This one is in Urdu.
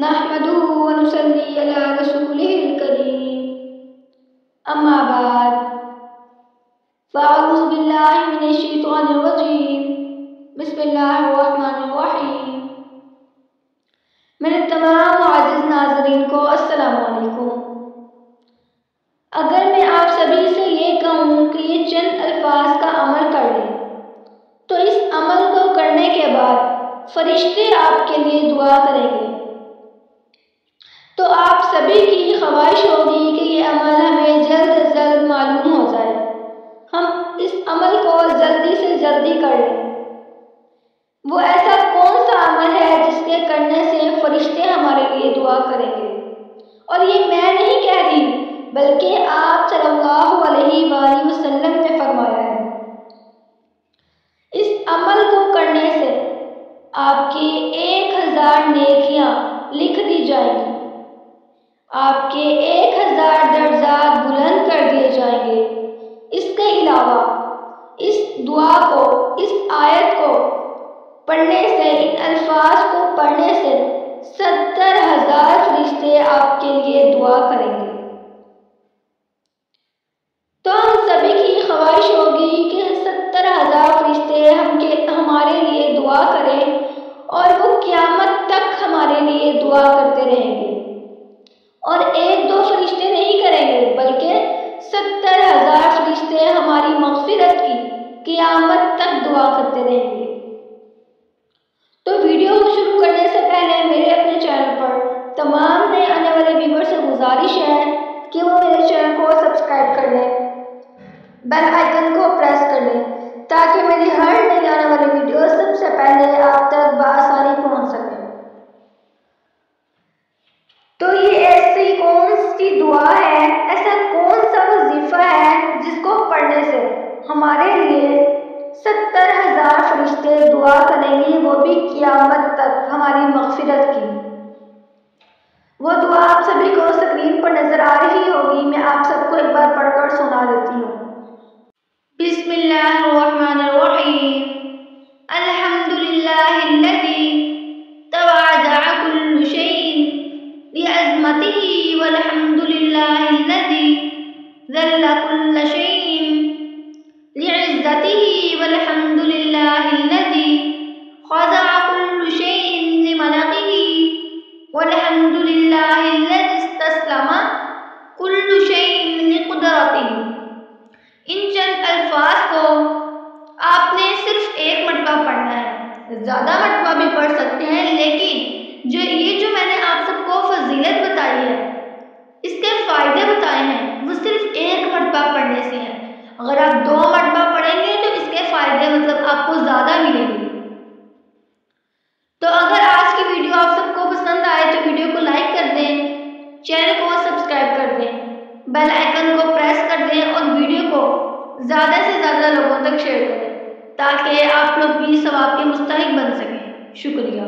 نحمده ونصلي على رسوله الكريم أما بعد فأعوذ بالله من الشيطان الرجيم بسم الله الرحمن الرحیم۔ میرے تمام معزز ناظرین کو السلام علیکم۔ اگر میں آپ سبھی سے یہ کہوں کہ یہ چند الفاظ کا عمل کر لیں تو اس عمل کو کرنے کے بعد فرشتے آپ کے لیے دعا کریں گے، تو آپ سبھی کی خواہش ہوگی کہ یہ عمل ہمیں جلد از جلد معلوم ہو جائے، ہم اس عمل کو جلدی سے جلدی کر لیں۔ وہ ایسا کون سا عمل ہے جس کے کرنے سے فرشتے ہمارے لیے دعا کریں گے؟ اور یہ میں نہیں کہہ رہی بلکہ آپ صلی اللہ علیہ وآلہ وسلم نے فرمایا ہے۔ اس عمل کو کرنے سے آپ کی 1000 نیکیاں لکھ دی جائیں گی، آپ کے 1000 درجات بلند کر دیے جائیں گے۔ اس کے علاوہ اس دعا کو، اس آیت کو پڑھنے سے، ان الفاظ کو پڑھنے سے 70,000 فرشتے آپ کے لیے دعا کریں گے۔ تو ہم سبھی کی خواہش ہوگی کہ 70,000 فرشتے ہمارے لیے دعا کریں اور وہ قیامت تک ہمارے لیے دعا کرتے رہیں گے، اور 1-2 فرشتے نہیں کریں گے بلکہ 70,000 فرشتے ہماری مغفرت کی قیامت تک دعا کرتے رہیں گے۔ تو ویڈیو کو شروع کرنے سے پہلے میرے اپنے چینل پر تمام نئے آنے والے ویور سے گزارش ہے کہ وہ میرے چینل کو سبسکرائب کر لیں، بیل آئیکن کو پریس کر لیں تاکہ میری ہر نئی آنے والی ویڈیو سب سے پہلے آپ تک بآسانی پہنچ سکے۔ تو یہ ایسی کون سی دعا ہے، ایسا کون سا وظیفہ ہے جس کو پڑھنے سے ہمارے لیے 70,000 فرشتے دعا کریں گے، وہ بھی قیامت تک ہماری مغفرت کی؟ وہ دعا آپ سبھی کو اسکرین پر نظر آ رہی ہوگی، میں آپ سب کو ایک بار پڑھ کر سنا دیتی ہوں۔ بسم اللہ الرحمن الرحیم۔ الحمدللہ الذی تواضع کل شیء بعظمتہ والحمدللہ الذی ذل کل شیء لعزتہ والحمدللہ الذی خضع کل شیء لملکہ والحمدللہ الذی استسلم کل شیء لقدرتہ۔ ان چند الفاظ کو آپ نے صرف ایک مرتبہ پڑھنا ہے، زیادہ مرتبہ بھی پڑھ سکتے ہیں، لیکن یہ جو میں نے آپ سب کو فضیلت بتائی ہے، اس کے فائدے بتائے ہیں، وہ صرف ایک مرتبہ پڑھنے سے ہیں۔ اگر آپ 2 مرتبہ پڑھیں گے تو اس کے فائدے آپ کو زیادہ ملیں گے۔ تو اگر آج کی ویڈیو آپ سب کو پسند آئے تو ویڈیو کو لائک کر دیں، چینل کو سبسکرائب کر دیں، بیل آئیکن کو پریس کر دیں اور ویڈیو کو زیادہ سے زیادہ لوگوں تک شیئر کریں تاکہ آپ لوگ بھی ثواب کے مستحق بن سکیں۔ شکریہ۔